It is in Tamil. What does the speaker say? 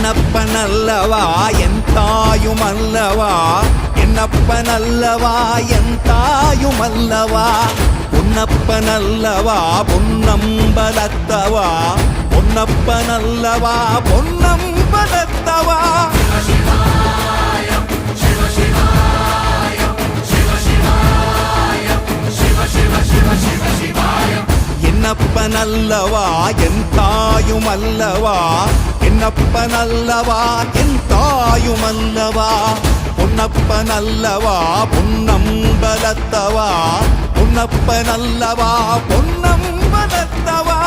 என்னப்பனல்லவா என் தாயுமல்லவா, என்னப்பனல்லவா என் தாயுமல்லவா, பொன்னப்பனல்லவா பொன்னம்பலத்தவா, பொன்னப்பனல்லவா பொன்னம்பலத்தவா. என்னப்பனல்லவா என் தாயுமல்லவா, என்னப்பனல்லவா என் தாயுமல்லவா, பொன்னப்பனல்லவா பொன்னம்பலத்தவா, பொன்னப்பனல்லவா பொன்னம்பலத்தவா.